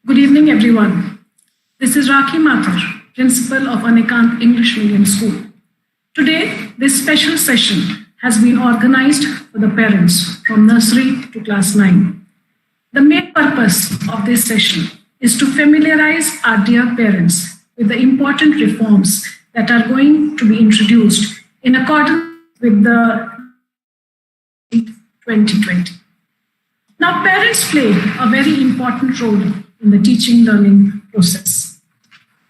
Good evening, everyone. This is Rakhi Mathur, Principal of Anekant English Medium School. Today, this special session has been organized for the parents from nursery to class 9. The main purpose of this session is to familiarize our dear parents with the important reforms that are going to be introduced in accordance with the 2020. Now, parents play a very important role in the teaching learning process.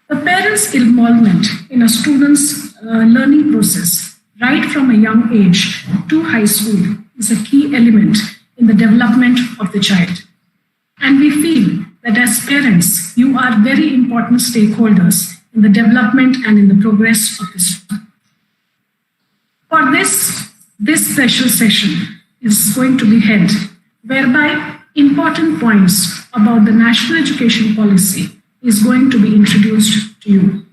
The parents' involvement in a student's learning process right from a young age to high school is a key element in the development of the child. And we feel that as parents, you are very important stakeholders in the development and in the progress of the student. For this special session is going to be held, whereby important points about the national education policy is going to be introduced to you.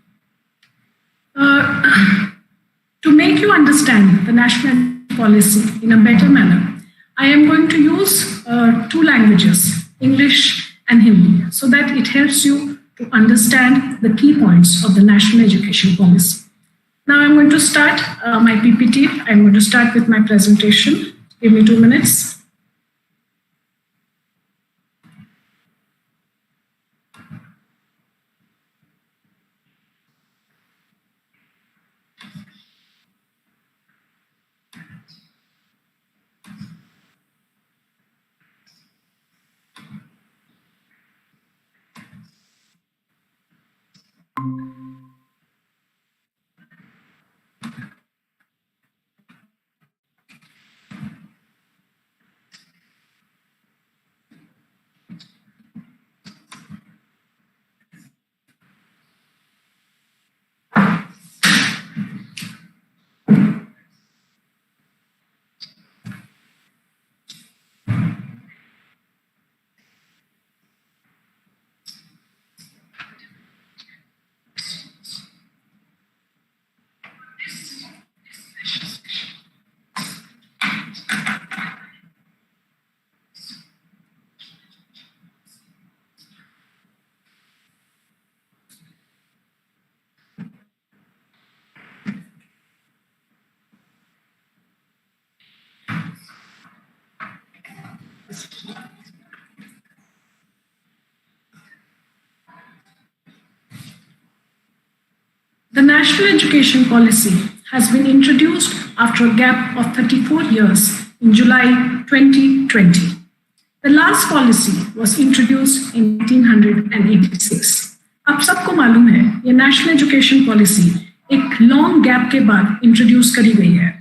To make you understand the national policy in a better manner, I am going to use two languages, English and Hindi, so that it helps you to understand the key points of the national education policy. Now I'm going to start my PPT. I'm going to start with my presentation. Give me 2 minutes. The National Education Policy has been introduced after a gap of 34 years in July 2020. The last policy was introduced in 1986. अब सबको मालूम है ये national education policy एक long gap के बाद introduce करी गई है.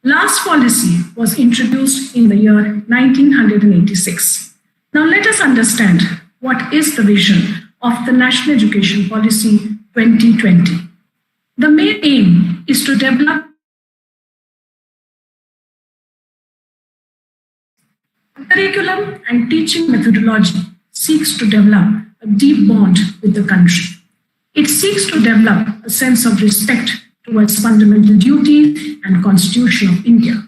Last policy was introduced in the year 1986. Now let us understand what is the vision of the National Education Policy 2020. The main aim is to develop curriculum and teaching methodology seeks to develop a deep bond with the country. It seeks to develop a sense of respect towards fundamental duties and Constitution of India.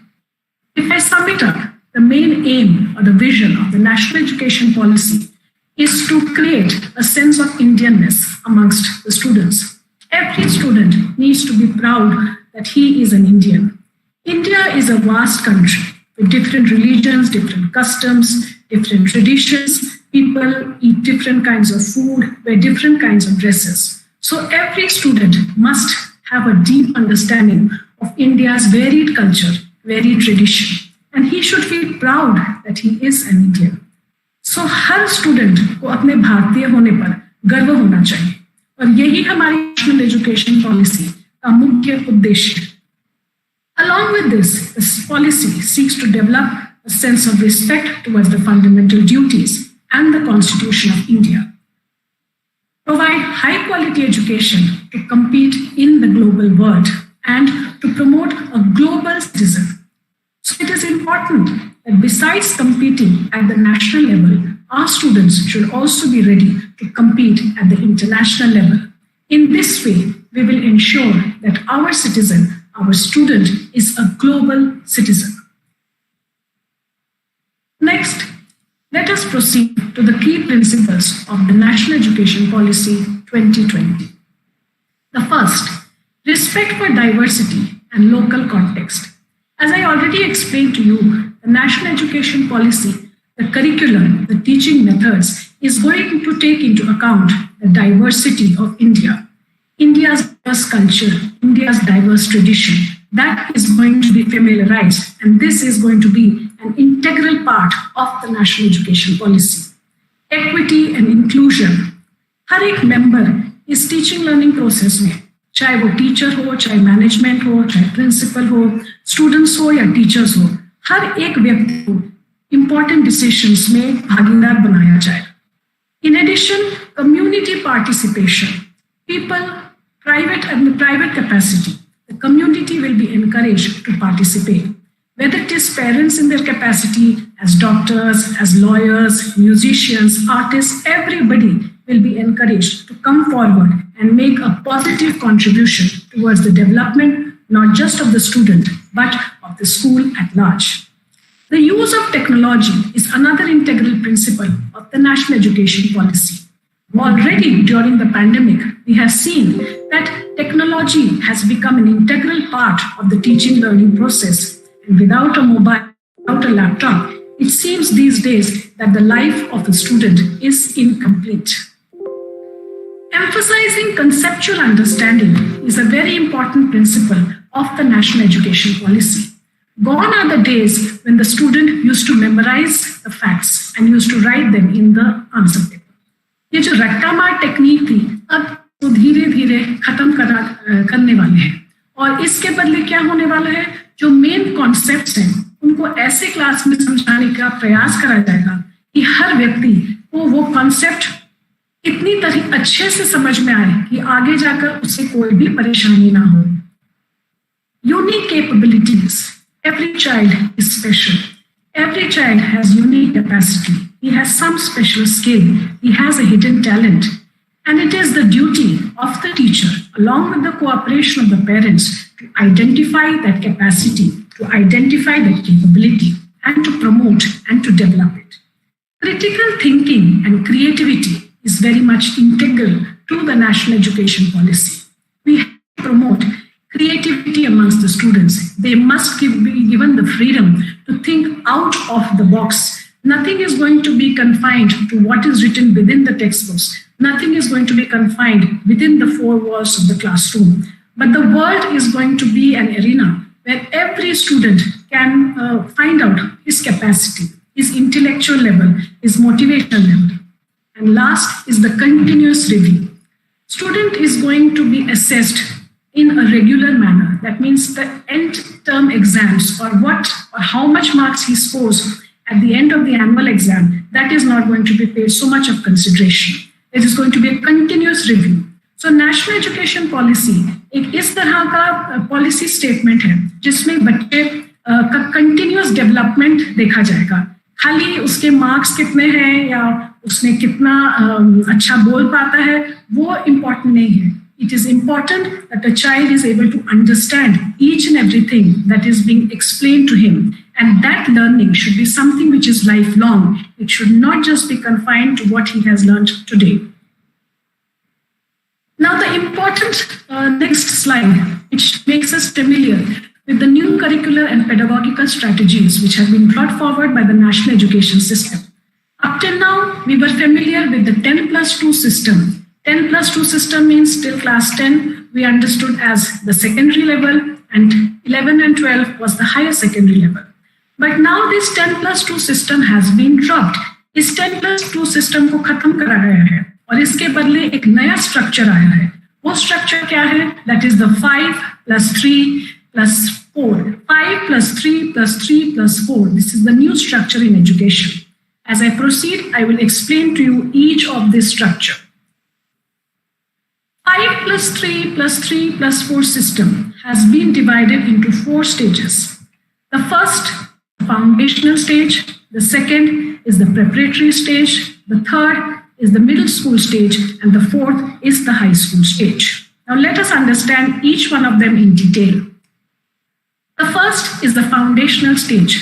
If I sum it up, the main aim or the vision of the National Education Policy is to create a sense of Indianness amongst the students. Every student needs to be proud that he is an Indian. India is a vast country with different religions, different customs, different traditions. People eat different kinds of food, wear different kinds of dresses. So every student must have a deep understanding of India's varied culture, varied tradition. And he should feel proud that he is an Indian. So her student को अपने भारतीय होने पर गर्व होना चाहिए. और यही हमारी नेशनल एजुकेशन पॉलिसी का मुख्य उद्देश्य है. Along with this policy seeks to develop a sense of respect towards the fundamental duties and the Constitution of India. Provide high quality education to compete in the global world and to promote a global citizen. So it is important that besides competing at the national level, our students should also be ready to compete at the international level. In this way, we will ensure that our citizen, our student, is a global citizen. Next, let us proceed to the key principles of the National Education Policy 2020. The first, respect for diversity and local context. As I already explained to you, the National Education Policy, the curriculum, the teaching methods is going to take into account the diversity of India, India's diverse culture, India's diverse tradition. That is going to be familiarized, and this is going to be an integral part of the National Education Policy. Equity and inclusion. हर एक member इस teaching learning process में, चाहे वो teacher हो, चाहे management हो, चाहे principal हो, students हो या teachers हो, हर एक व्यक्ति को important decisions में भागीदार बनाया जाए. In addition, community participation. People, private and the private capacity, the community will be encouraged to participate. Whether it is parents in their capacity as doctors, as lawyers, musicians, artists, everybody will be encouraged to come forward and make a positive contribution towards the development, not just of the student, but of the school at large. The use of technology is another integral principle of the National Education Policy. Already during the pandemic, we have seen that technology has become an integral part of the teaching learning process. And without a mobile, without a laptop, it seems these days that the life of a student is incomplete. Emphasizing conceptual understanding is a very important principle of the National Education Policy. Gone are the days when the student used to memorize the facts and used to write them in the answer paper. ये जो रट्टा मार technique थी, अब वो धीरे धीरे खत्म करने वाले हैं, और इसके बदले क्या होने वाला है, जो मेन कॉन्सेप्ट्स हैं उनको ऐसे क्लास में समझाने का प्रयास करा जाएगा कि हर व्यक्ति को वो कॉन्सेप्ट इतनी तरह अच्छे से समझ में आए कि आगे जाकर उसे कोई भी परेशानी ना हो. Unique capabilities. Every child is special. Every child has unique capacity. He has some special skill. He has a hidden talent. And it is the duty of the teacher, along with the cooperation of the parents, to identify that capacity, to identify that capability, and to promote and to develop it. Critical thinking and creativity is very much integral to the National Education Policy. We have to promote creativity amongst the students. They must be given the freedom to think out of the box. Nothing is going to be confined to what is written within the textbooks. Nothing is going to be confined within the four walls of the classroom. But the world is going to be an arena where every student can find out his capacity, his intellectual level, his motivational level. And last is the continuous review. Student is going to be assessed in a regular manner. That means the end term exams, or what or how much marks he scores at the end of the annual exam, that is not going to be paid so much of consideration. It is going to be a continuous review. So National Education Policy एक इस तरह का policy statement है जिसमें बच्चे का continuous development देखा जाएगा. खाली उसके marks कितने हैं या उसने कितना अच्छा बोल पाता है वो important नहीं है. It is important that a child is able to understand each and everything that is being explained to him. And that learning should be something which is lifelong. It should not just be confined to what he has learned today. Now, the important next slide, which makes us familiar with the new curricular and pedagogical strategies which have been brought forward by the national education system. Up till now, we were familiar with the 10+2 system. 10+2 system means till class 10, we understood as the secondary level, and 11 and 12 was the higher secondary level. But now this 10+2 system has been dropped. इस 10+2 system को खत्म करा गया है और इसके बदले एक नया structure आया है. वो structure क्या है? That is the 5+3+4. 5+3+3+4. This is the new structure in education. As I proceed, I will explain to you each of this structure. 5+3+3+4 system has been divided into 4 stages. The first, foundational stage. The second is the preparatory stage. The third is the middle school stage. And the fourth is the high school stage. Now let us understand each one of them in detail. The first is the foundational stage.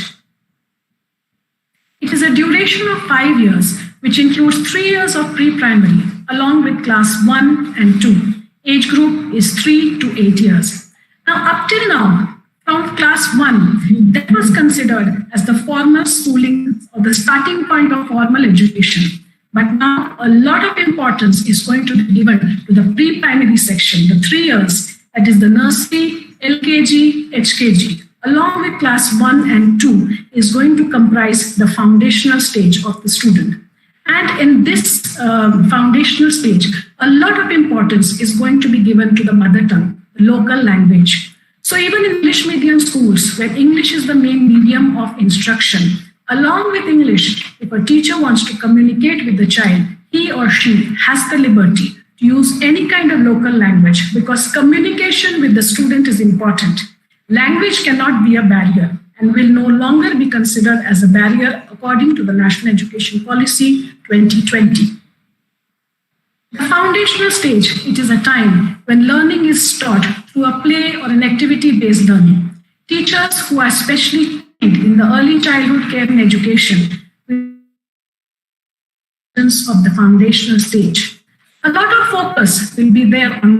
It is a duration of 5 years, which includes 3 years of pre-primary, along with class 1 and 2. Age group is 3 to 8 years. Now, up till now, from class 1, that was considered as the formal schooling or the starting point of formal education. But now a lot of importance is going to be given to the pre-primary section, the 3 years, that is the nursery, LKG, HKG, along with class 1 and 2 is going to comprise the foundational stage of the student. And in this foundational stage, a lot of importance is going to be given to the mother tongue, the local language. So even in English medium schools, where English is the main medium of instruction, along with English, if a teacher wants to communicate with the child, he or she has the liberty to use any kind of local language because communication with the student is important. Language cannot be a barrier and will no longer be considered as a barrier according to the National Education Policy 2020. The foundational stage, it is a time when learning is taught through a play or an activity-based learning. Teachers who are specially trained in the early childhood care and education of the foundational stage. A lot of focus will be there on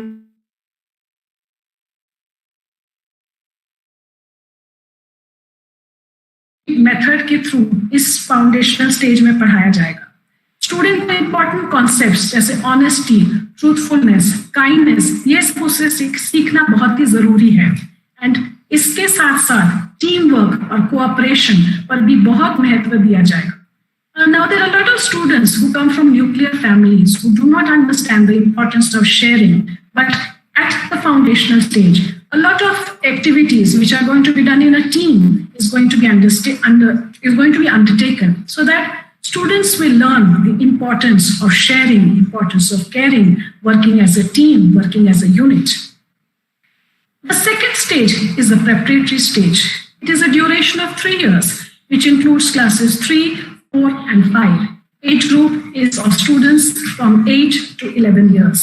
method के through इस foundational stage में पढ़ाया जाएगा. Student को important concepts जैसे honesty, truthfulness, kindness, ये सब उससे सीखना बहुत ही जरूरी है. एंड इसके साथ साथ टीम वर्क और कोऑपरेशन पर भी बहुत महत्व दिया जाएगा. Now there are a lot of students who come from nuclear families who do not understand the importance of sharing, but at the foundational stage, a lot of activities which are going to be done in a team is going to be undertaken so that students will learn the importance of sharing, importance of caring, working as a team, working as a unit. The second stage is the preparatory stage. It is a duration of 3 years, which includes classes 3, 4, and 5. Age group is of students from 8 to 11 years.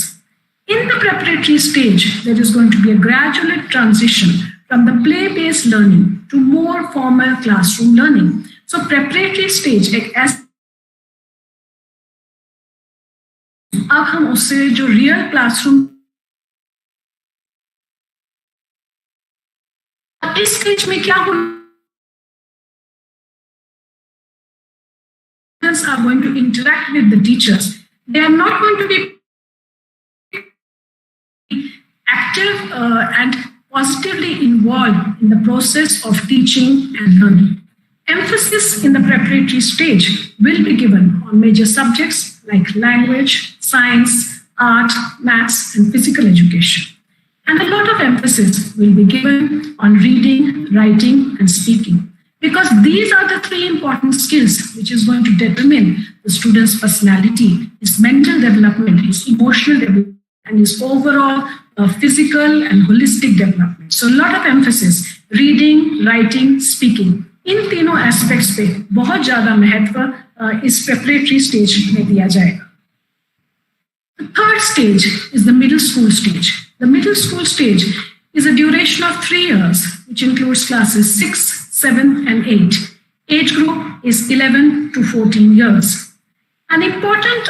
In the preparatory stage, there is going to be a gradual transition from the play-based learning to more formal classroom learning. So preparatory stage, as अब हम उससे जो real classroom इस stage में क्या हो are going to interact with the teachers. They are not going to be active and positively involved in the process of teaching and learning. Emphasis in the preparatory stage will be given on major subjects like language, science, art, maths, and physical education. And a lot of emphasis will be given on reading, writing, and speaking, because these are the 3 important skills which is going to determine the student's personality, his mental development, his emotional development, and his overall physical and holistic development. So a lot of emphasis, reading, writing, speaking. इन तीनों aspects पे बहुत ज़्यादा महत्व इस preparatory stage में दिया जाएगा. The third stage is the middle school stage. The middle school stage is a duration of 3 years, which includes classes 6, 7, and 8. Age group is 11 to 14 years. An important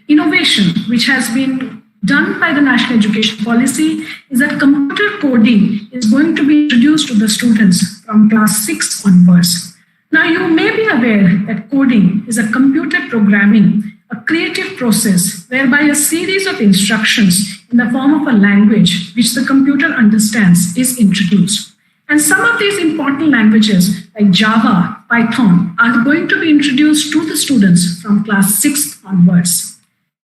innovation which has been done by the National Education Policy is that computer coding is going to be introduced to the students from class 6 onwards. Now you may be aware that coding is a computer programming, a creative process whereby a series of instructions in the form of a language which the computer understands is introduced. And some of these important languages like Java, Python are going to be introduced to the students from class 6 onwards.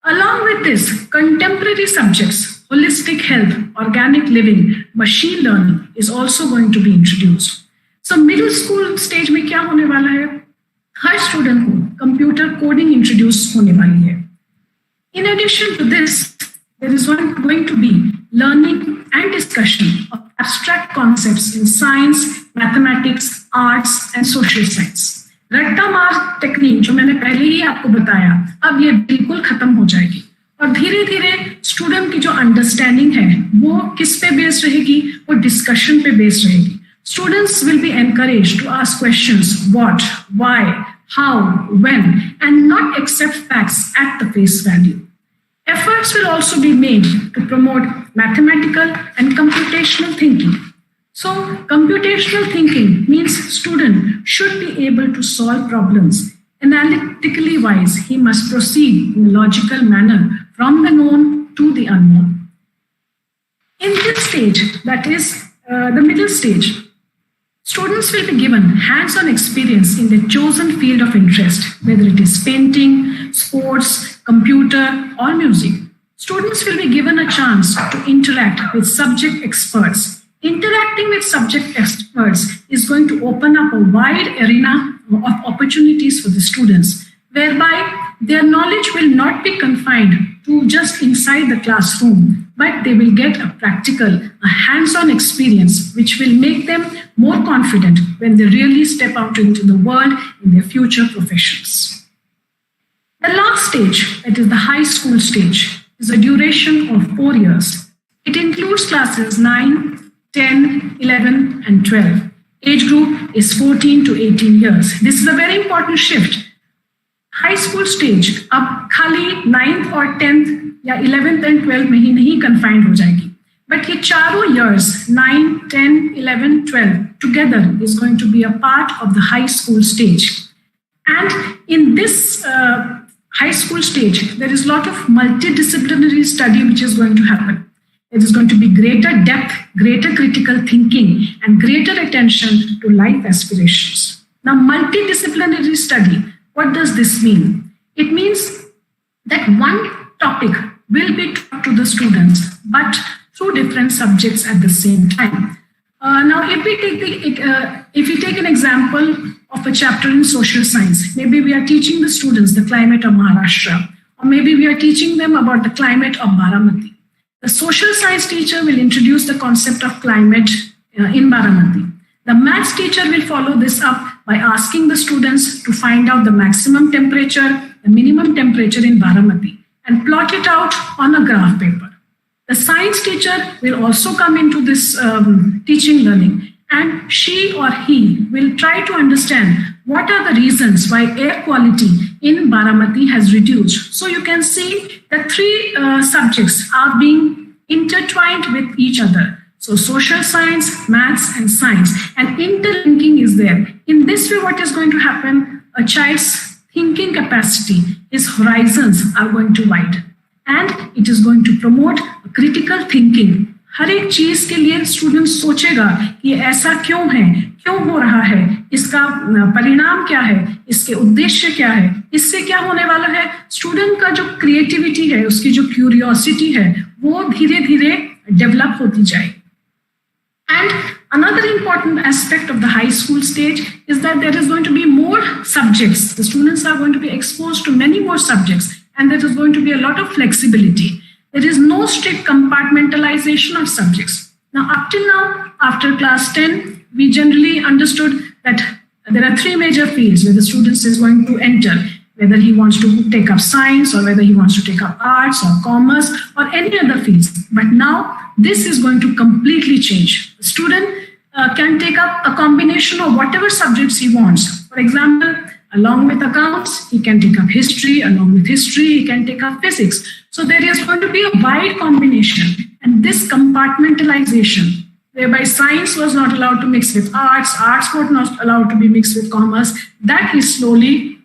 Along with this, contemporary subjects, holistic health, organic living, machine learning is also going to be introduced. So middle school stage में क्या होने वाला है? हर student को computer coding introduce होने वाली है. In addition to this, there is going to be learning and discussion of abstract concepts in science, mathematics, arts, and social science. रट्टा मार टेक्निक जो मैंने पहले ही आपको बताया, अब ये बिल्कुल खत्म हो जाएगी. और धीरे धीरे स्टूडेंट की जो अंडरस्टैंडिंग है वो किस पे बेस्ड रहेगी, वो डिस्कशन पे बेस्ड रहेगी. Students will be encouraged to ask questions what, why, how, when, and not accept facts at the face value. Efforts will also be made to promote mathematical and computational thinking. So, computational thinking means student should be able to solve problems. Analytically wise, he must proceed in a logical manner from the known to the unknown. In this stage, that is the middle stage, students will be given hands-on experience in their chosen field of interest, whether it is painting, sports, computer, or music. Students will be given a chance to interact with subject experts. Interacting with subject experts is going to open up a wide arena of opportunities for the students, whereby their knowledge will not be confined to just inside the classroom, but they will get a practical, a hands-on experience, which will make them more confident when they really step out into the world in their future professions. The last stage, that is the high school stage, is a duration of 4 years. It includes classes 9, 10, 11, and 12. Age group is 14 to 18 years. This is a very important shift. High school stage अब खाली 9th और 10th या 11th and 12th में ही नहीं confined हो जाएगी, but ये चारों years 9, 10, 11, 12 together is going to be a part of the high school stage. And in this high school stage, there is a lot of multidisciplinary study which is going to happen. There is going to be greater depth, greater critical thinking, and greater attention to life aspirations. Now, multidisciplinary study, what does this mean? It means that one topic will be taught to the students, but through different subjects at the same time. Now, if we take an example of a chapter in social science, maybe we are teaching the students the climate of Maharashtra, or maybe we are teaching them about the climate of Baramati. The social science teacher will introduce the concept of climate in Baramati. The maths teacher will follow this up by asking the students to find out the maximum temperature, the minimum temperature in Baramati, and plot it out on a graph paper. The science teacher will also come into this teaching learning, and she or he will try to understand what are the reasons why air quality in Baramati has reduced. So you can see that three subjects are being intertwined with each other. So social science, maths, and science, and interlinking is there. In this way, what is going to happen? A child's thinking capacity, his horizons are going to widen, and it is going to promote critical thinking. हर एक चीज के लिए student सोचेगा कि ऐसा क्यों है, क्यों हो रहा है, इसका परिणाम क्या है, इसके उद्देश्य क्या है, इससे क्या होने वाला है. स्टूडेंट का जो क्रिएटिविटी है, उसकी जो क्यूरियोसिटी है, वो धीरे धीरे डेवलप होती जाएगी. And another important aspect of the high school stage is that there is going to be more subjects. The students are going to be exposed to many more subjects, and there is going to be a lot of flexibility. There is no strict compartmentalization of subjects. Now, up till now, after class 10, we generally understood that there are three major fields where the student is going to enter, whether he wants to take up science or whether he wants to take up arts or commerce or any other fields. But now, this is going to completely change. The student can take up a combination of whatever subjects he wants. For example, along with accounts, he can take up history. Along with history, he can take up physics. So there is going to be a wide combination. And this compartmentalization, whereby science was not allowed to mix with arts, arts were not allowed to be mixed with commerce, that is slowly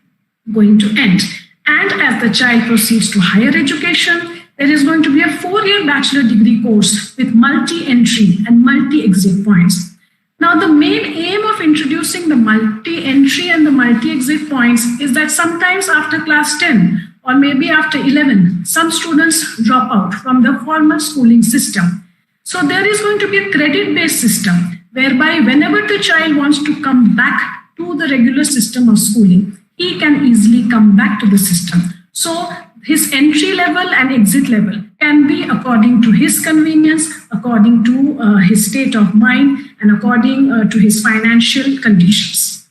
going to end. And as the child proceeds to higher education, there is going to be a 4-year bachelor degree course with multi-entry and multi-exit points. Now, the main aim of introducing the multi-entry and the multi-exit points is that sometimes after class 10 or maybe after 11, some students drop out from the formal schooling system. So there is going to be a credit-based system whereby whenever the child wants to come back to the regular system of schooling, he can easily come back to the system. So his entry level and exit level can be according to his convenience, according to his state of mind, and according to his financial conditions.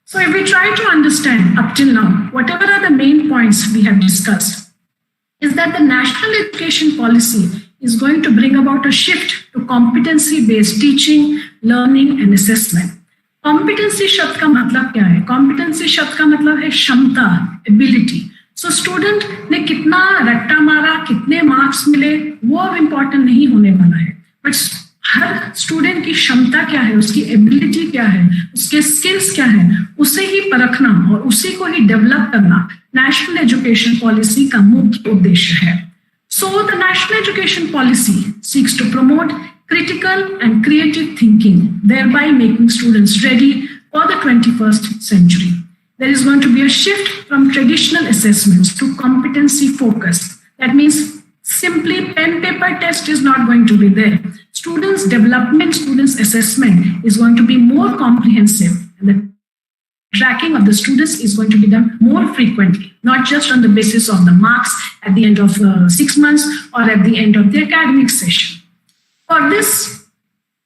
So if we try to understand up till now, whatever are the main points we have discussed, is that the national education policy is going to bring about a shift to competency-based teaching, learning and assessment. Competency शब्द का मतलब क्या है? Competency शब्द का मतलब है क्षमता, ability. So student ने कितना रट्टा मारा, कितने मार्क्स मिले, वो अब इम्पोर्टेंट नहीं होने वाला है. बट हर स्टूडेंट की क्षमता क्या है, उसकी एबिलिटी क्या है, उसके स्किल्स क्या है, उसे ही परखना और उसी को ही डेवलप करना नेशनल एजुकेशन पॉलिसी का मुख्य उद्देश्य है. So the national education policy seeks to promote critical and creative thinking, thereby making students ready for the 21st century. There is going to be a shift from traditional assessments to competency focused. That means simply pen paper test is not going to be there. Students development, students assessment is going to be more comprehensive, and the tracking of the students is going to be done more frequently, not just on the basis of the marks at the end of 6 months or at the end of the academic session. For this,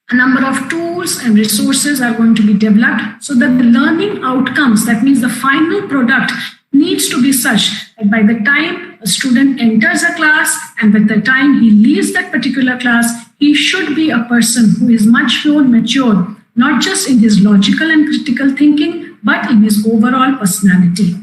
a number of tools and resources are going to be developed so that the learning outcomes, that means the final product, needs to be such that by the time a student enters a class and by the time he leaves that particular class, he should be a person who is much more mature, not just in his logical and critical thinking, but in his overall personality.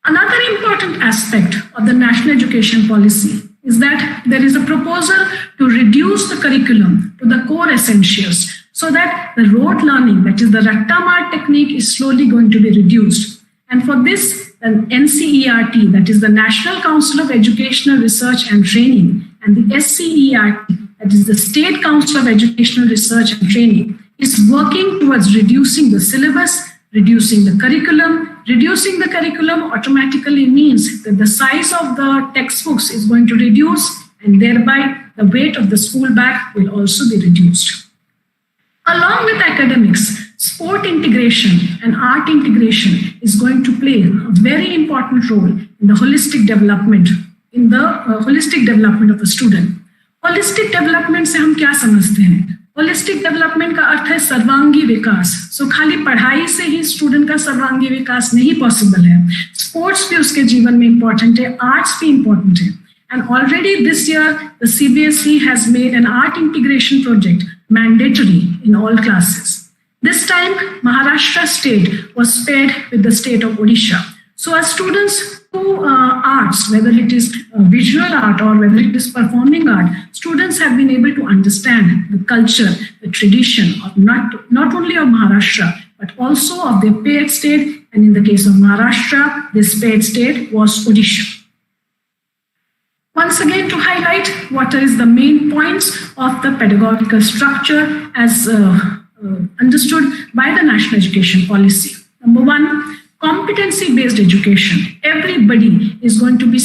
Another important aspect of the national education policy is that there is a proposal to reduce the curriculum to the core essentials so that the rote learning, that is the Rattamar technique, is slowly going to be reduced. And for this, the NCERT, that is the National Council of Educational Research and Training, and the SCERT, that is the State Council of Educational Research and Training, is working towards reducing the syllabus, reducing the curriculum. Reducing the curriculum automatically means that the size of the textbooks is going to reduce, and thereby the weight of the school bag will also be reduced. Along with academics, sport integration and art integration is going to play a very important role in the holistic development, of a student. Holistic development से हम क्या समझते हैं? Holistic development का अर्थ है सर्वांगी विकास. सो खाली पढ़ाई से ही स्टूडेंट का सर्वांगी विकास नहीं पॉसिबल है. स्पोर्ट्स भी उसके जीवन में इंपॉर्टेंट है, आर्ट्स भी इंपॉर्टेंट है. And already this year the CBSE has made an art integration project mandatory in all classes. This time, Maharashtra state was paired with the state of Odisha. So our students who arts, whether it is visual art or whether it is performing art, students have been able to understand the culture, the tradition of not only of Maharashtra, but also of their paired state. And in the case of Maharashtra, this paired state was Odisha. Once again, to highlight what is the main points of the pedagogical structure as understood by the national education policy. Number one, competency-based education. Everybody is going to be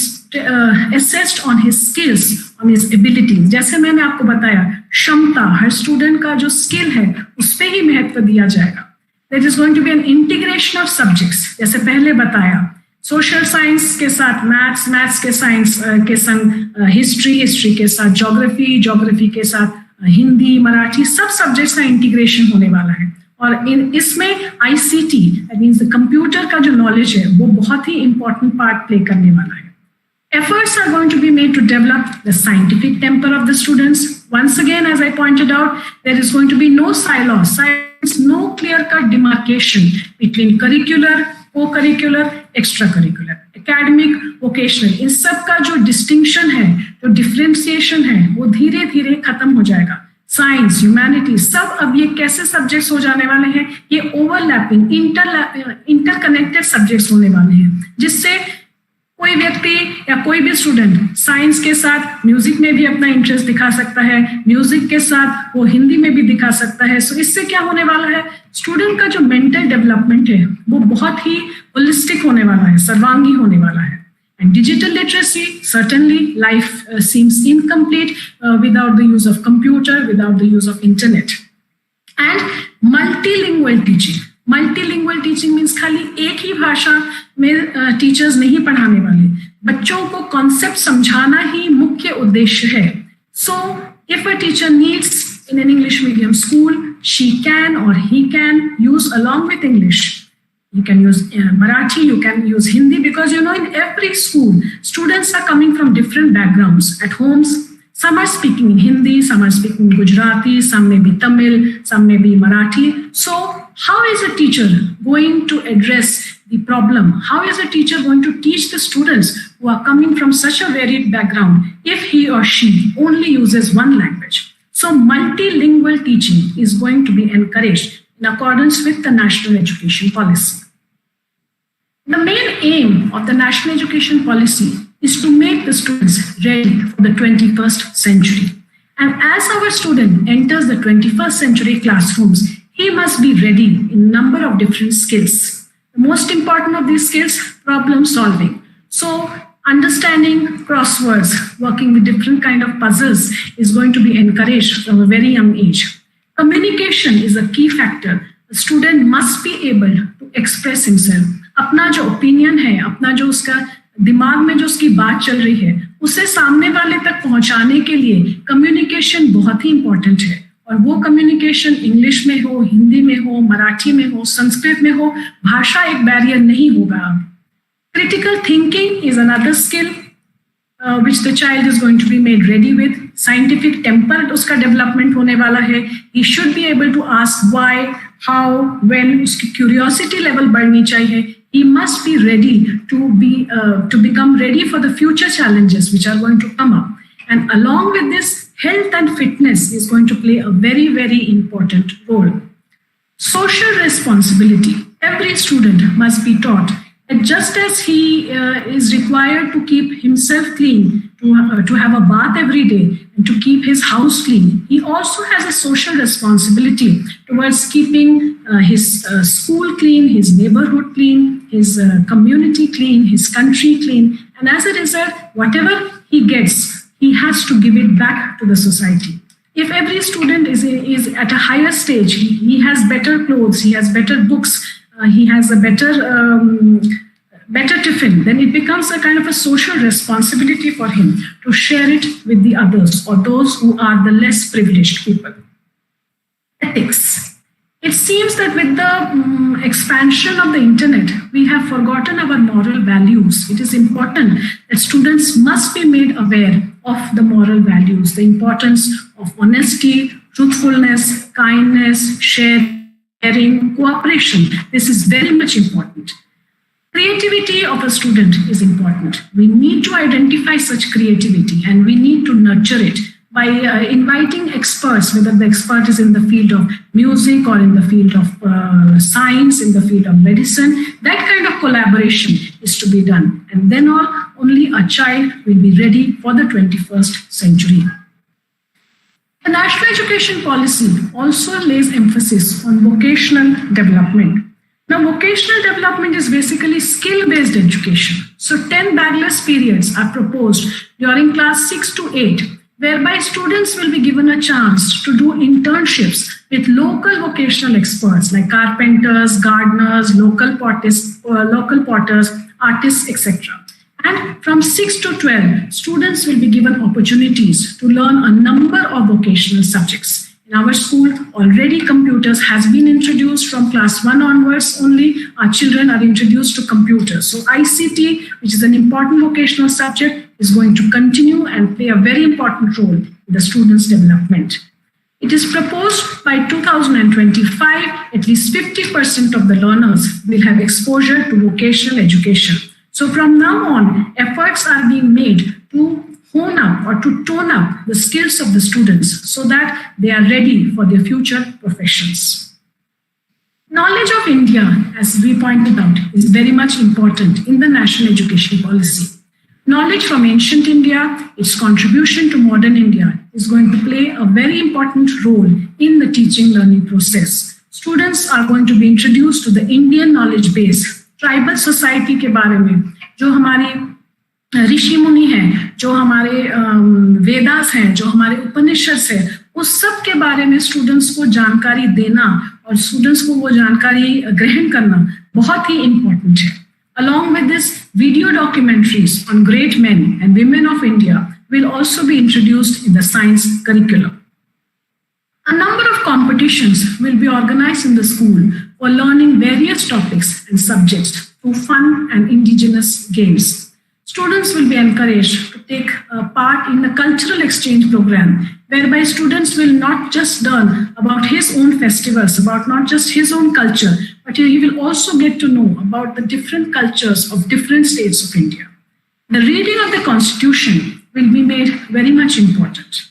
assessed on his skills, on his abilities. जैसे मैंने आपको बताया, क्षमता, हर student का जो skill है उस पे ही महत्व दिया जाएगा. There is going to be an integration of subjects. जैसे पहले बताया, सोशल साइंस के साथ मैथ्स, मैथ्स के साइंस के संग हिस्ट्री, हिस्ट्री के साथ ज्योग्राफी, ज्योग्राफी के साथ हिंदी, मराठी, सब सब्जेक्ट्स का इंटीग्रेशन होने वाला है. और इसमें ICT, that means the computer का जो नॉलेज है वो बहुत ही इंपॉर्टेंट पार्ट प्ले करने वाला है. Efforts are going to be made to develop the scientific temper of the students. Once again, as I pointed out, there is going to be no silos, no clear-cut demarcation between curricular, co-curricular, extracurricular, academic, vocational. इन सब का जो distinction है, जो differentiation है, वो धीरे धीरे खत्म हो जाएगा. साइंस, ह्यूमैनिटी, सब अब ये कैसे सब्जेक्ट्स हो जाने वाले हैं? ये ओवरलैपिंग, इंटरकनेक्टेड सब्जेक्ट्स होने वाले हैं, जिससे कोई व्यक्ति या कोई भी स्टूडेंट साइंस के साथ म्यूजिक में भी अपना इंटरेस्ट दिखा सकता है, म्यूजिक के साथ वो हिंदी में भी दिखा सकता है. सो इससे क्या होने वाला है? स्टूडेंट का जो मेंटल डेवलपमेंट है वो बहुत ही होलिस्टिक होने वाला है, सर्वांगी होने वाला है. And digital literacy, certainly life seems incomplete without the use of computer, without the use of internet. And multilingual teaching. Multilingual teaching means खाली एक ही भाषा में टीचर्स नहीं पढ़ाने वाले, बच्चों को कॉन्सेप्ट समझाना ही मुख्य उद्देश्य है. So if a teacher needs in an English medium school, she can or he can use along with English You can use Marathi, you can use Hindi, because in every school, students are coming from different backgrounds. At homes, some are speaking in Hindi, some are speaking Gujarati, some may be Tamil, some may be Marathi. So how is a teacher going to address the problem? How is a teacher going to teach the students who are coming from such a varied background if he or she only uses one language? So multilingual teaching is going to be encouraged in accordance with the National Education Policy. The main aim of the National Education Policy is to make the students ready for the 21st century. And as our student enters the 21st century classrooms, he must be ready in a number of different skills. The most important of these skills, problem solving. So understanding crosswords, working with different kind of puzzles is going to be encouraged from a very young age. Communication is a key factor. The student must be able to express himself. अपना जो opinion है, अपना जो उसका दिमाग में जो उसकी बात चल रही है, उसे सामने वाले तक पहुंचाने के लिए कम्युनिकेशन बहुत ही इंपॉर्टेंट है. और वो कम्युनिकेशन इंग्लिश में हो, हिंदी में हो, मराठी में हो, संस्कृत में हो, भाषा एक बैरियर नहीं होगा. Critical thinking is another skill which the child is going to be made ready with. Scientific temper उसका development होने वाला है. He should be able to ask why, how, when. उसकी curiosity level बढ़नी चाहिए. He must be ready to become ready for the future challenges which are going to come up. And along with this, health and fitness is going to play a very, very important role. Social responsibility. Every student must be taught that just as he is required to keep himself clean, to have a bath every day, and to keep his house clean, he also has a social responsibility towards keeping his school clean, his neighborhood clean, his community clean, his country clean. And as a result, whatever he gets, he has to give it back to the society. If every student is at a higher stage, he has better clothes, he has better books, he has a better tiffin, then it becomes a kind of a social responsibility for him to share it with the others or those who are the less privileged people. Ethics. It seems that with the expansion of the internet, we have forgotten our moral values. It is important that students must be made aware of the moral values, the importance of honesty, truthfulness, kindness, sharing, cooperation. This is very much important. Creativity of a student is important. We need to identify such creativity and we need to nurture it by inviting experts, whether the expert is in the field of music or in the field of science, in the field of medicine. That kind of collaboration is to be done. And then only a child will be ready for the 21st century. The National Education Policy also lays emphasis on vocational development. Now, vocational development is basically skill-based education. So 10 bagless periods are proposed during class 6 to 8, whereby students will be given a chance to do internships with local vocational experts like carpenters, gardeners, local potters, artists, etc. And from 6 to 12, students will be given opportunities to learn a number of vocational subjects. In our school, already computers has been introduced from class 1 onwards only. Our children are introduced to computers. So ICT, which is an important vocational subject, is going to continue and play a very important role in the students' development. It is proposed by 2025, at least 50% of the learners will have exposure to vocational education. So from now on, efforts are being made to hone up or to tone up the skills of the students so that they are ready for their future professions. Knowledge of India, as we pointed out, is very much important in the National Education Policy. Knowledge from ancient India, its contribution to modern India, is going to play a very important role in the teaching learning process. Students are going to be introduced to the Indian knowledge base, tribal society के बारे में, जो हमारी ऋषि मुनि हैं, जो हमारे वेदास हैं, जो हमारे उपनिषद हैं, उस सब के बारे में स्टूडेंट्स को जानकारी देना और स्टूडेंट्स को वो जानकारी ग्रहण करना बहुत ही इम्पोर्टेंट है. Along with this, video documentaries on great men and women of India will also be introduced in the science curriculum. A number of competitions will be organized in the school for learning various topics and subjects through fun and indigenous games. Students will be encouraged to take part in a cultural exchange program whereby students will not just learn about his own festivals, about not just his own culture, but he will also get to know about the different cultures of different states of India. The reading of the Constitution will be made very much important.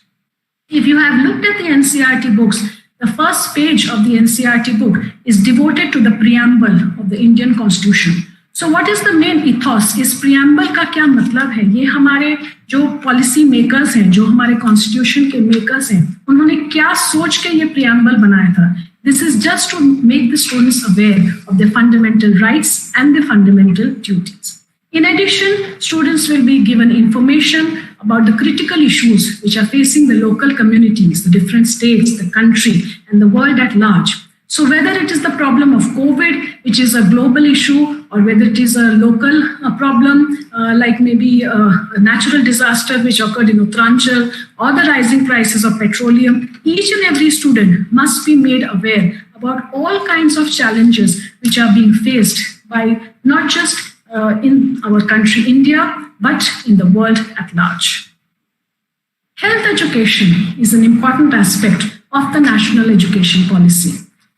If you have looked at the NCERT books, the first page of the NCERT book is devoted to the preamble of the Indian Constitution. So what is the main ethos? इस preamble का क्या मतलब है? ये हमारे जो policy makers हैं, जो हमारे constitution के makers हैं, उन्होंने क्या सोच के ये preamble बनाया था? This is just to make the students aware of their fundamental rights and their fundamental duties. In addition, students will be given information about the critical issues which are facing the local communities, the different states, the country, and the world at large. So whether it is the problem of COVID, which is a global issue, or whether it is a local problem, like maybe a natural disaster which occurred in Uttaranchal, or the rising prices of petroleum, each and every student must be made aware about all kinds of challenges which are being faced by not just in our country, India, but in the world at large. Health education is an important aspect of the national education policy.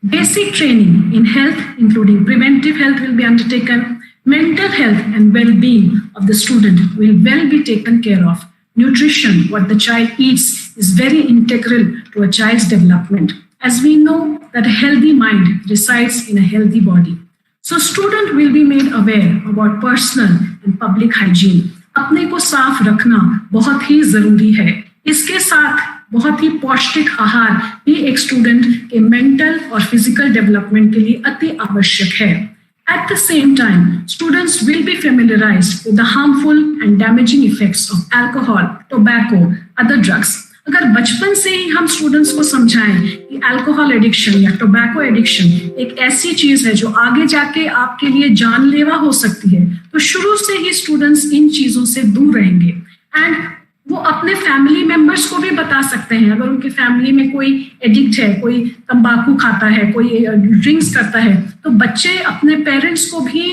Basic training in health, including preventive health, will be undertaken. Mental health and well-being of the student will well be taken care of. Nutrition, what the child eats, is very integral to a child's development, as we know that a healthy mind resides in a healthy body. So student will be made aware about personal and public hygiene. अपने को साफ रखना बहुत ही जरूरी है. इसके साथ बहुत ही पौष्टिक आहार भी एक स्टूडेंट के मेंटल और फिजिकल डेवलपमेंट के लिए अति आवश्यक है. At the same time, students will be familiarized with the harmful and damaging effects of alcohol, tobacco, other drugs. अगर बचपन से ही हम स्टूडेंट्स को समझाएं कि अल्कोहल एडिक्शन या टोबैको एडिक्शन एक ऐसी चीज है जो आगे जाके आपके लिए जानलेवा हो सकती है, तो शुरू से ही स्टूडेंट्स इन चीजों से दूर रहेंगे. एंड वो अपने फैमिली मेंबर्स को भी बता सकते हैं. अगर उनके फैमिली में कोई एडिक्ट है, कोई तंबाकू खाता है, कोई ड्रिंक्स करता है, तो बच्चे अपने पेरेंट्स को भी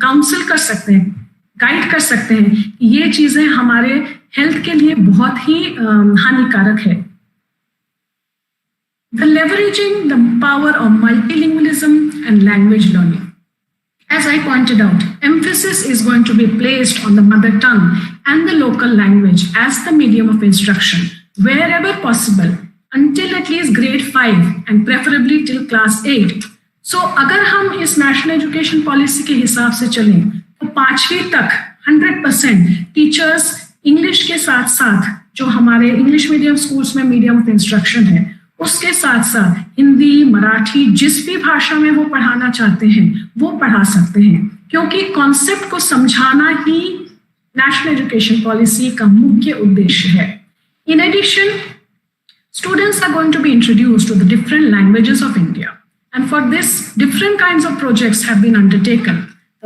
काउंसिल कर सकते हैं, गाइड कर सकते हैं कि ये चीजें हमारे हेल्थ के लिए बहुत ही हानिकारक है. The leveraging the power of multilingualism and language learning. As I pointed out, emphasis is going to be placed on the mother tongue and the local language as the medium of instruction wherever possible until at least grade 5 and preferably till class 8. So अगर हम इस national education policy के हिसाब से चलें तो 5वीं तक 100% टीचर्स इंग्लिश के साथ साथ जो हमारे इंग्लिश मीडियम स्कूल्स में मीडियम ऑफ इंस्ट्रक्शन है उसके साथ साथ हिंदी, मराठी, जिस भी भाषा में वो पढ़ाना चाहते हैं वो पढ़ा सकते हैं, क्योंकि कॉन्सेप्ट को समझाना ही नेशनल एजुकेशन पॉलिसी का मुख्य उद्देश्य है. In addition, students are going to be introduced to the different languages of India, and for this different kinds of projects have been undertaken.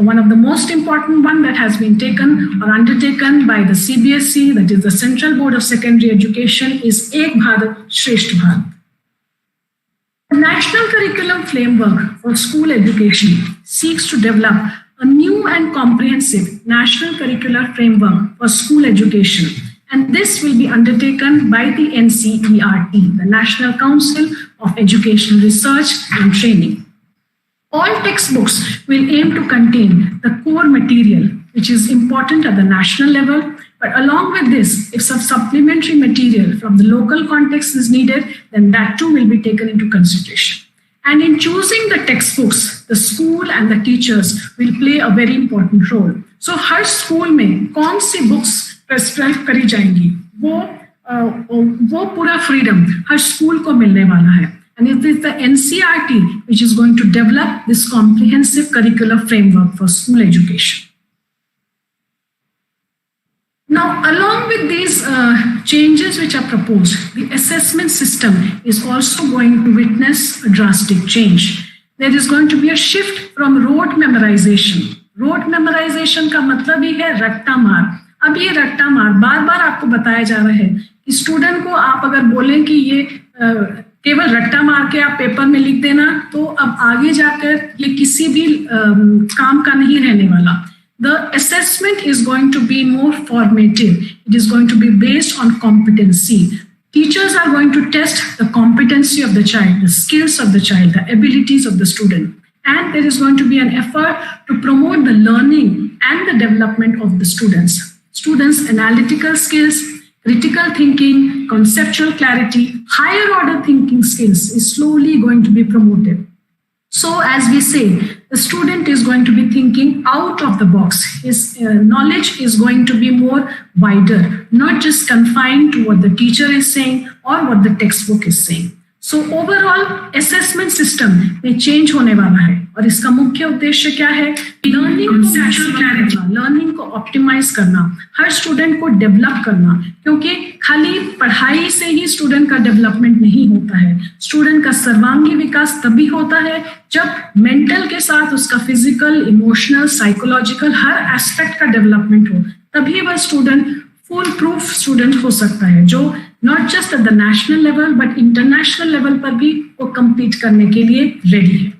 One of the most important one that has been taken or undertaken by the CBSE, that is the Central Board of Secondary Education, is Ek Bharat Shresth Bharat. The National Curriculum Framework for School Education seeks to develop a new and comprehensive national curricular framework for school education, and this will be undertaken by the NCERT, the National Council of Educational Research and Training. All textbooks will aim to contain the core material, which is important at the national level, but along with this, if some supplementary material from the local context is needed, then that too will be taken into consideration. And in choosing the textbooks, the school and the teachers will play a very important role. So her school में कौन सी books prescribe करी जाएंगी, वो पूरा freedom हर school को मिलने वाला है. And it is the NCERT which is going to develop this comprehensive curricular framework for school education. Now, along with these changes which are proposed, the assessment system is also going to witness a drastic change. There is going to be a shift from rote memorization. Rote memorization का मतलब ही है रट्टा मार. अब ये रट्टा मार बार बार आपको बताया जा रहा है कि स्टूडेंट को आप अगर बोलें कि ये केवल रट्टा मार के आप पेपर में लिख देना तो अब आगे जाकर ये किसी भी काम का नहीं रहने वाला. The assessment is going to be more formative. It is going to be based on competency. Teachers are going to test the competency of the child, the skills of the child, the abilities of the student. And there is going to be an effort to promote the learning and the development of the students. Students' analytical skills, critical thinking, conceptual clarity, higher order thinking skills is slowly going to be promoted. So as we say, the student is going to be thinking out of the box. His knowledge is going to be more wider, not just confined to what the teacher is saying or what the textbook is saying. So overall assessment system में change होने वाला है और इसका मुख्य उद्देश्य क्या है? लर्निंग conceptual clarity, लर्निंग को ऑप्टिमाइज करना, हर स्टूडेंट को डेवलप करना, क्योंकि खाली पढ़ाई से ही स्टूडेंट का डेवलपमेंट नहीं होता है. स्टूडेंट का सर्वांगी विकास तभी होता है जब मेंटल के साथ उसका फिजिकल, इमोशनल, साइकोलॉजिकल हर एस्पेक्ट का डेवलपमेंट हो. तभी वह स्टूडेंट फुल प्रूफ स्टूडेंट हो सकता है जो not just at the national level but international level पर भी वो कम्पीट करने के लिए रेडी है.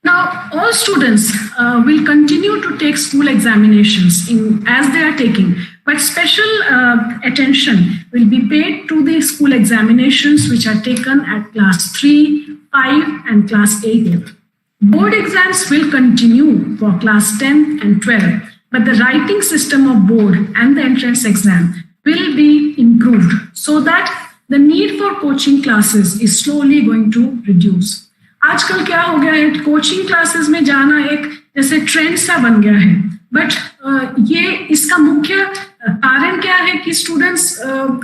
Now, all students will continue to take school examinations as they are taking, but special attention will be paid to the school examinations which are taken at class 3, 5 and class 8. Board exams will continue for class 10 and 12, but the writing system of board and the entrance exam will be improved so that the need for coaching classes is slowly going to reduce. आजकल क्या हो गया है, coaching classes में जाना एक जैसे trend सा बन गया है, बट ये इसका मुख्य कारण क्या है कि स्टूडेंट्स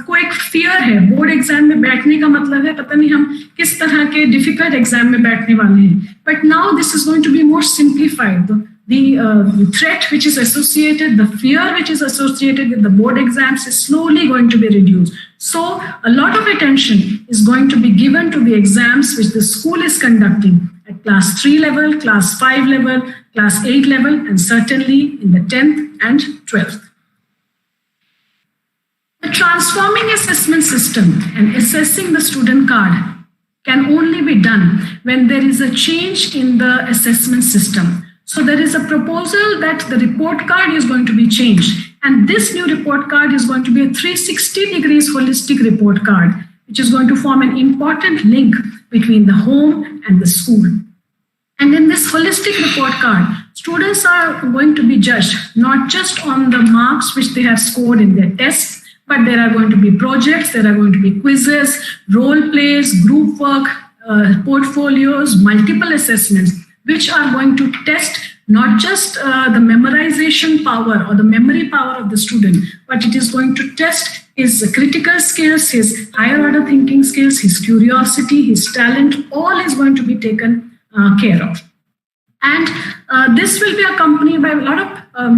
को एक फियर है. बोर्ड एग्जाम में बैठने का मतलब है पता नहीं हम किस तरह के डिफिकल्ट एग्जाम में बैठने वाले हैं. But now this is going to be more simplified. The threat which is associated, the fear which is associated with the board exams is slowly going to be reduced. So a lot of attention is going to be given to the exams which the school is conducting at class 3 level, class 5 level, class 8 level, and certainly in the 10th and 12th. The transforming assessment system and assessing the student card can only be done when there is a change in the assessment system. So there is a proposal that the report card is going to be changed. And this new report card is going to be a 360 degrees holistic report card, which is going to form an important link between the home and the school. And in this holistic report card, students are going to be judged not just on the marks which they have scored in their tests, but there are going to be projects, there are going to be quizzes, role plays, group work, portfolios, multiple assessments, which are going to test not just the memorization power or the memory power of the student, but it is going to test his critical skills, his higher order thinking skills, his curiosity, his talent, all is going to be taken care of. And this will be accompanied by a lot of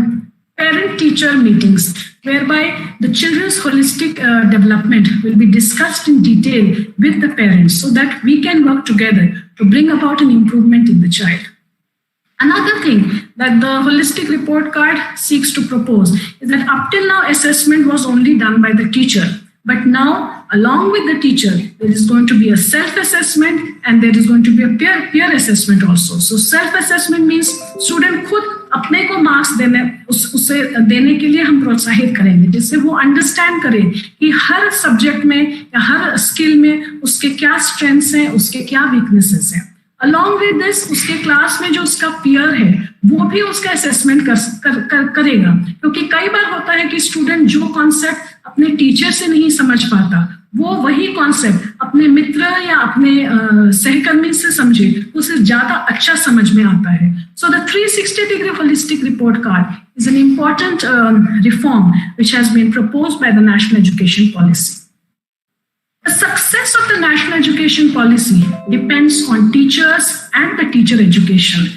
parent-teacher meetings, whereby the children's holistic development will be discussed in detail with the parents so that we can work together to bring about an improvement in the child. Another thing that the holistic report card seeks to propose is that up till now assessment was only done by the teacher, but now along with the teacher there is going to be a self-assessment and there is going to be a peer assessment also. So self-assessment means student खुद अपने को marks उसे देने के लिए हम प्रोत्साहित करेंगे, जिससे वो अंडरस्टैंड करे कि हर सब्जेक्ट में या हर स्किल में उसके क्या स्ट्रेंथ्स हैं, उसके क्या वीकनेसेस हैं. Along with this, उसके क्लास में जो उसका पीयर है वो भी उसका असेसमेंट करेगा, क्योंकि कई बार होता है कि स्टूडेंट जो कॉन्सेप्ट अपने टीचर से नहीं समझ पाता वो वही कॉन्सेप्ट अपने मित्र या अपने सहकर्मी से समझे उसे ज्यादा अच्छा समझ में आता है. So the 360 degree holistic report card is an important reform which has been proposed by the National Education Policy. The success of the National Education Policy depends on teachers and the teacher education.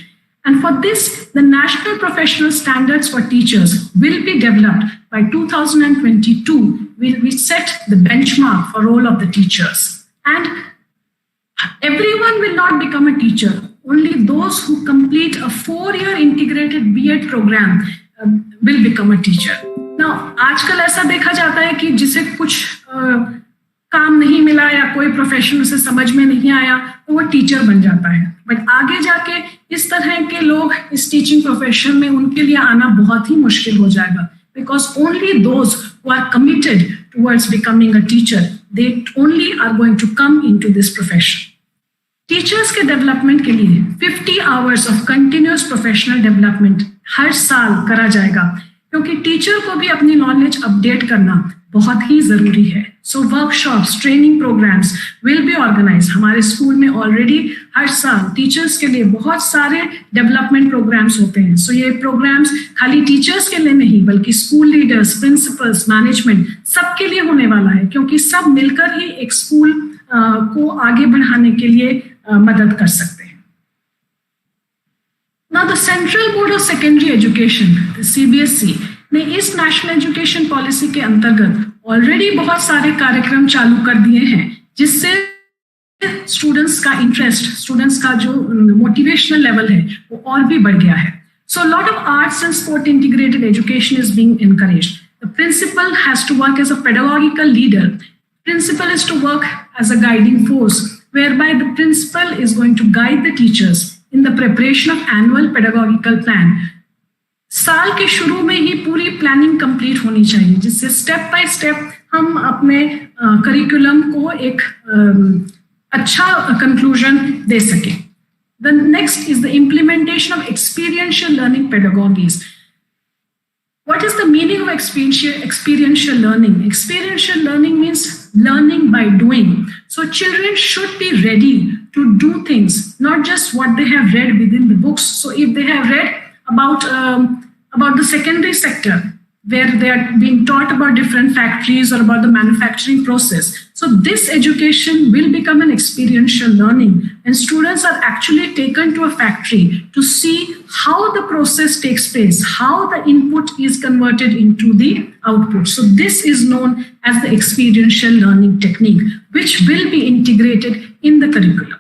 And for this, the National Professional Standards for Teachers will be developed by 2022, will we set the benchmark for role of the teachers. And everyone will not become a teacher. Only those who complete a 4-year integrated B.Ed program will become a teacher. Now, आजकल ऐसा देखा जाता है कि जिसे कुछ काम नहीं मिला या कोई प्रोफेशन उसे समझ में नहीं आया तो वो टीचर बन जाता है, बट आगे जाके इस तरह के लोग इस टीचिंग प्रोफेशन में उनके लिए आना बहुत ही मुश्किल हो जाएगा, because only those who are committed towards becoming a teacher, they only are going to come into this profession. Teachers के डेवलपमेंट के लिए 50 hours of continuous professional development हर साल करा जाएगा, क्योंकि टीचर को भी अपनी नॉलेज अपडेट करना बहुत ही जरूरी है। So workshops, training programmes will be organise. हमारे स्कूल में ऑलरेडी हर साल टीचर्स के लिए बहुत सारे डेवलपमेंट प्रोग्राम्स होते हैं। सो ये प्रोग्राम्स खाली टीचर्स के लिए नहीं, बल्कि स्कूल लीडर्स, प्रिंसिपल्स, मैनेजमेंट सबके लिए होने वाला है, क्योंकि सब मिलकर ही एक स्कूल को आगे बढ़ाने के लिए मदद कर सकते हैं। Now the Central Board of Secondary Education, the CBSE, ने इस नेशनल एजुकेशन पॉलिसी के अंतर्गत ऑलरेडी बहुत सारे कार्यक्रम चालू कर दिए हैं, जिससे स्टूडेंट्स का इंटरेस्ट, स्टूडेंट्स का जो मोटिवेशनल लेवल है वो और भी बढ़ गया है। So a lot of arts and sport integrated education is being encouraged. The principal has to work as a pedagogical leader. Principal is to work as a guiding force, whereby the principal is going to guide the teachers in the preparation of annual pedagogical plan. साल के शुरू में ही पूरी planning complete होनी चाहिए, जिससे step by step हम अपने करिकुलम को एक अच्छा कंक्लूजन दे सके। The next is the implementation of experiential learning pedagogies. What is the meaning of experiential learning? Experiential learning means learning by doing. So children should be ready to do things, not just what they have read within the books. So if they have read about the secondary sector, where they are being taught about different factories or about the manufacturing process. So this education will become an experiential learning, and students are actually taken to a factory to see how the process takes place, how the input is converted into the output. So this is known as the experiential learning technique, which will be integrated in the curriculum.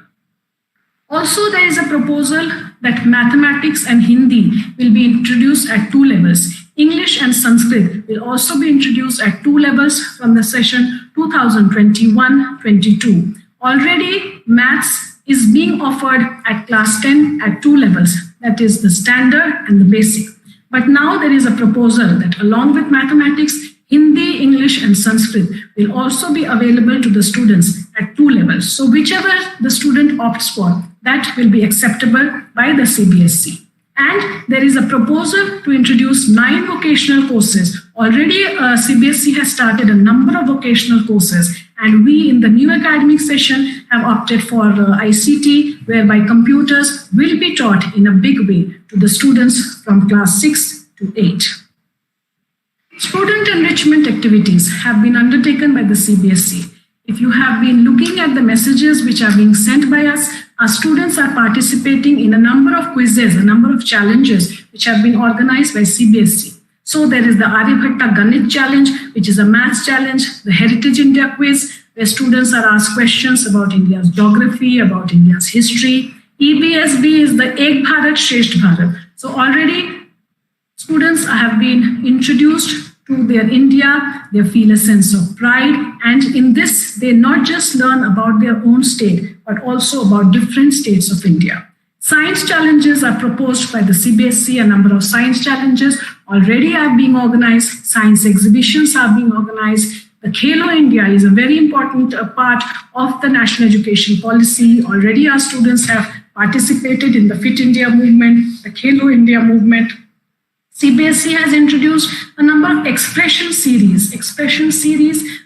Also, there is a proposal that mathematics and Hindi will be introduced at 2 levels. English and Sanskrit will also be introduced at 2 levels from the session 2021-22. Already, maths is being offered at class 10 at 2 levels, that is the standard and the basic. But now there is a proposal that along with mathematics, Hindi, English and Sanskrit will also be available to the students at 2 levels. So whichever the student opts for, that will be acceptable by the CBSE. And there is a proposal to introduce 9 vocational courses. Already CBSE has started a number of vocational courses, and we in the new academic session have opted for ICT, whereby computers will be taught in a big way to the students from class 6 to 8. Student enrichment activities have been undertaken by the CBSE. If you have been looking at the messages which are being sent by us, our students are participating in a number of quizzes, a number of challenges which have been organized by CBSE. So there is the Aryabhatta Ganit Challenge, which is a maths challenge, the Heritage India Quiz, where students are asked questions about India's geography, about India's history. EBSB is the Ek Bharat Shresht Bharat. So already students have been introduced to their India, they feel a sense of pride, and in this they not just learn about their own state, but also about different states of India. Science challenges are proposed by the CBSE. A number of science challenges already are being organized. Science exhibitions are being organized. The Khelo India is a very important part of the national education policy. Already our students have participated in the Fit India movement, the Khelo India movement. CBSE has introduced a number of expression series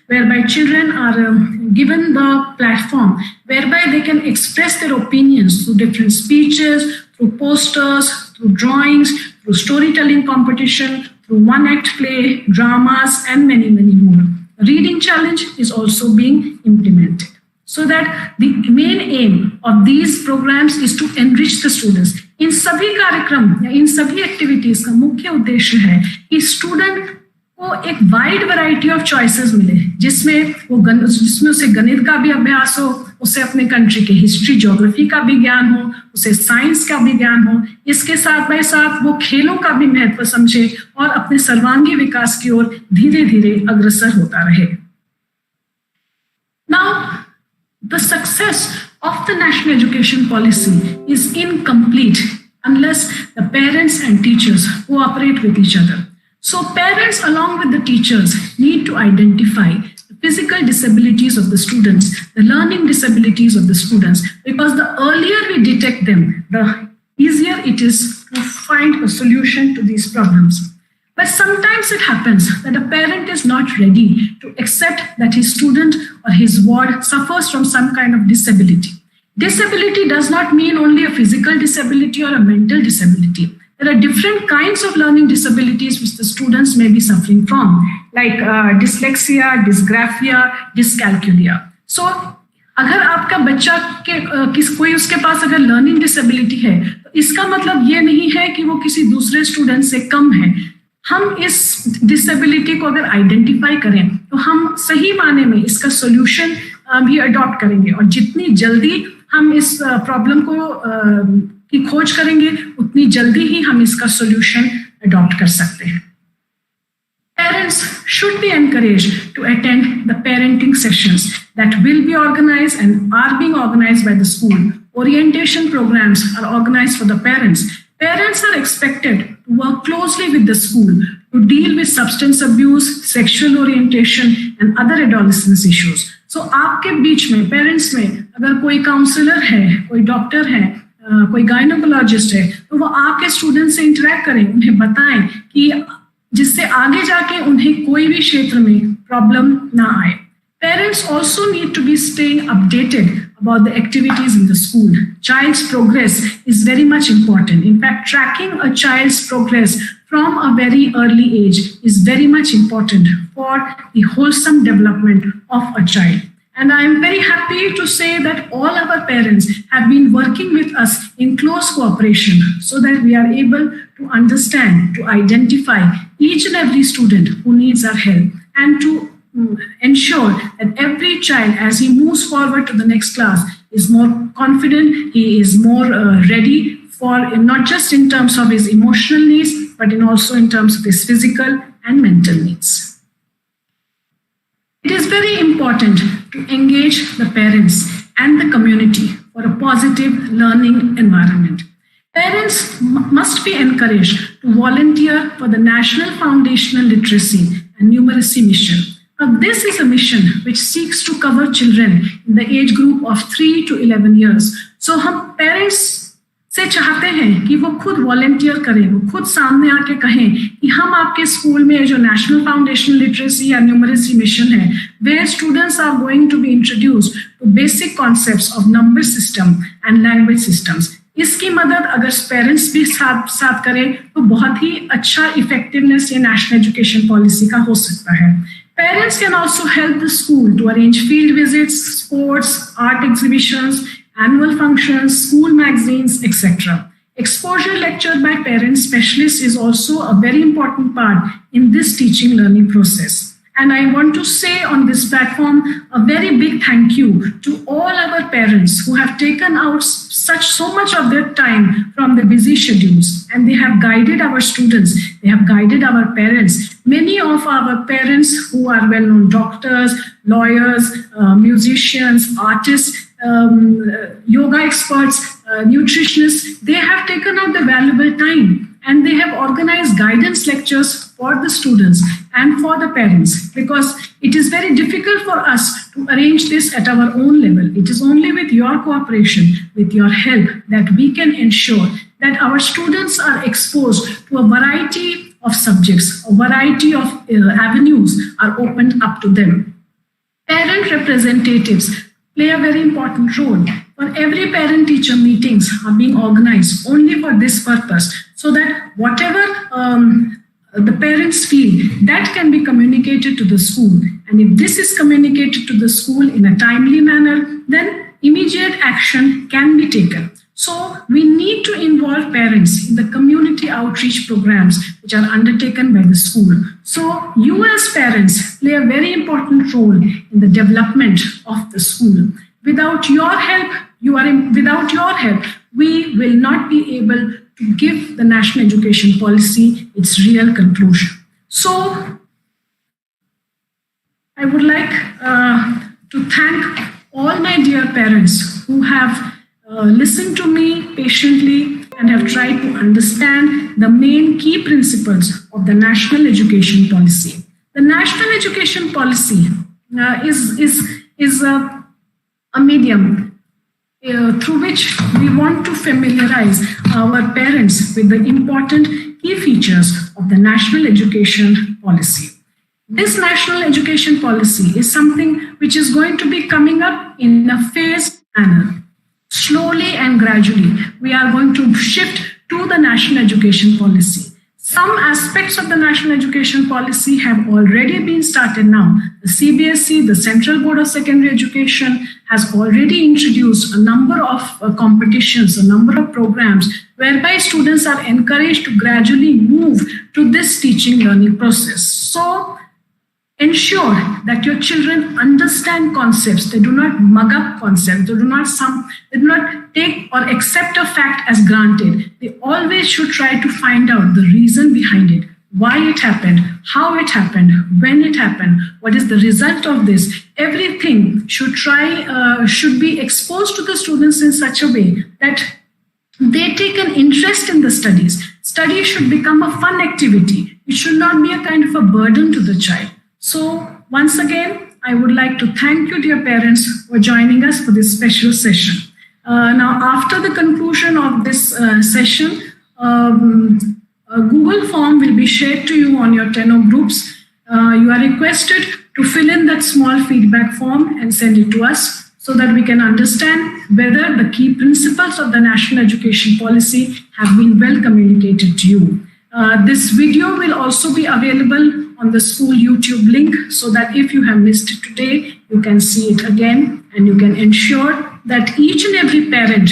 whereby children are given the platform whereby they can express their opinions through different speeches, through posters, through drawings, through storytelling competition, through one-act play, dramas, and many, many more. A reading challenge is also being implemented. So that the main aim of these programs is to enrich the students. इन सभी कार्यक्रम या इन सभी activities का मुख्य उद्देश्य है कि student को एक वाइड वैरायटी ऑफ चॉइसेस मिले, जिसमें उसे गणित का भी अभ्यास हो, उसे अपने कंट्री के हिस्ट्री, ज्योग्राफी का भी ज्ञान हो, उसे साइंस का भी ज्ञान हो, इसके साथ बाय साथ वो खेलों का भी महत्व समझे और अपने सर्वांगीण विकास की ओर धीरे धीरे अग्रसर होता रहे। Now, the success of the national education policy is incomplete unless the parents and teachers cooperate with each other. So parents along with the teachers need to identify the physical disabilities of the students, the learning disabilities of the students, because the earlier we detect them, the easier it is to find a solution to these problems. But sometimes it happens that a parent is not ready to accept that his student or his ward suffers from some kind of disability. Disability does not mean only a physical disability or a mental disability. There are different kinds of learning disabilities which the students may be suffering from, like dyslexia, dysgraphia, dyscalculia. So, अगर आपका बच्चा के कोई उसके पास अगर learning disability है, तो इसका मतलब ये नहीं है कि वो किसी दूसरे स्टूडेंट से कम है. हम इस डिसेबिलिटी को अगर आइडेंटिफाई करें तो हम सही माने में इसका सॉल्यूशन भी अडॉप्ट करेंगे, और जितनी जल्दी हम इस प्रॉब्लम को की खोज करेंगे उतनी जल्दी ही हम इसका सॉल्यूशन अडॉप्ट कर सकते हैं. Parents should be encouraged to attend the parenting sessions that will be organized and are being organized by the school. Orientation programs are organized for the parents. Parents are expected to work closely with the school to deal with substance abuse, sexual orientation, and other adolescence issues. So, आपके बीच में, parents में, अगर कोई counsellor है, कोई doctor है, कोई gynaecologist है, तो वो आपके स्टूडेंट से इंटरेक्ट करें, उन्हें बताएं कि जिससे आगे जाके उन्हें कोई भी क्षेत्र में प्रॉब्लम ना आए. Parents also need to be staying updated about the activities in the school. Child's progress is very much important. In fact, tracking a child's progress from a very early age is very much important for the wholesome development of a child. And I am very happy to say that all our parents have been working with us in close cooperation so that we are able to understand, to identify each and every student who needs our help, and to ensure that every child, as he moves forward to the next class, is more confident, he is more ready for not just in terms of his emotional needs, but also in terms of his physical and mental needs. It is very important to engage the parents and the community for a positive learning environment. Parents must be encouraged to volunteer for the National Foundational Literacy and Numeracy Mission. Now, this is a mission which seeks to cover children in the age group of 3 to 11 years. So, हम parents से चाहते हैं कि वो खुद volunteer करें, वो खुद सामने आके कहें कि हम आपके स्कूल में जो नेशनल फाउंडेशनल लिटरेसी या न्यूमरेसी मिशन है, where students are going to be introduced to basic concepts of number system and language systems. इसकी मदद अगर पेरेंट्स भी साथ करें तो बहुत ही अच्छा इफेक्टिवनेस ये नेशनल एजुकेशन पॉलिसी का हो सकता है. Parents can also help the school to arrange field visits, sports, art exhibitions, annual functions, school magazines, etc. Exposure lecture by parent specialists is also a very important part in this teaching learning process. And I want to say on this platform a very big thank you to all our parents who have taken out so much of their time from the busy schedules, and they have guided our students, they have guided our parents. Many of our parents who are well-known doctors, lawyers, musicians, artists, yoga experts, nutritionists, they have taken out the valuable time and they have organized guidance lectures for the students and for the parents, because it is very difficult for us to arrange this at our own level. It is only with your cooperation, with your help, that we can ensure that our students are exposed to a variety of subjects, a variety of avenues are opened up to them. Parent representatives play a very important role. For every parent-teacher meetings are being organized only for this purpose, so that whatever the parents feel, that can be communicated to the school. And if this is communicated to the school in a timely manner, then immediate action can be taken. So we need to involve parents in the community outreach programs which are undertaken by the school. So you as parents play a very important role in the development of the school. Without your help, we will not be able to give the national education policy its real conclusion. So I would like to thank all my dear parents who have listened to me patiently and have tried to understand the main key principles of the National Education Policy. The National Education Policy is a medium through which we want to familiarize our parents with the important key features of the National Education Policy. This National Education Policy is something which is going to be coming up in a phased manner. Slowly and gradually, we are going to shift to the National Education Policy. Some aspects of the National Education Policy have already been started now. The CBSE, the Central Board of Secondary Education, has already introduced a number of competitions, a number of programs whereby students are encouraged to gradually move to this teaching learning process. So, ensure that your children understand concepts. They do not mug up concepts. They do not take or accept a fact as granted. They always should try to find out the reason behind it, why it happened, how it happened, when it happened, what is the result of this. Everything should be exposed to the students in such a way that they take an interest in the studies. Study should become a fun activity. It should not be a kind of a burden to the child. So once again, I would like to thank you, dear parents, for joining us for this special session. Now, after the conclusion of this session, a Google form will be shared to you on your Tenor groups. You are requested to fill in that small feedback form and send it to us so that we can understand whether the key principles of the National Education Policy have been well communicated to you. This video will also be available on the school YouTube link so that if you have missed it today, you can see it again and you can ensure that each and every parent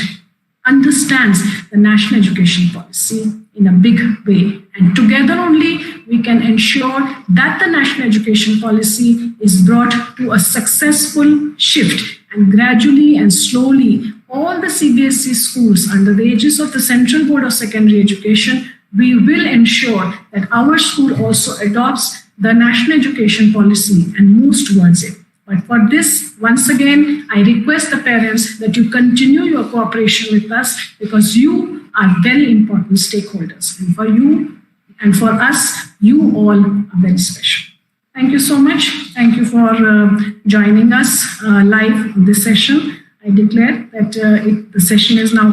understands the National Education Policy in a big way. And together only we can ensure that the National Education Policy is brought to a successful shift, and gradually and slowly all the CBSE schools under the aegis of the Central Board of Secondary Education, we will ensure that our school also adopts the National Education Policy and moves towards it. But for this, once again, I request the parents that you continue your cooperation with us because you are very important stakeholders. And for you and for us, you all are very special. Thank you so much. Thank you for joining us live on this session. I declare that the session is now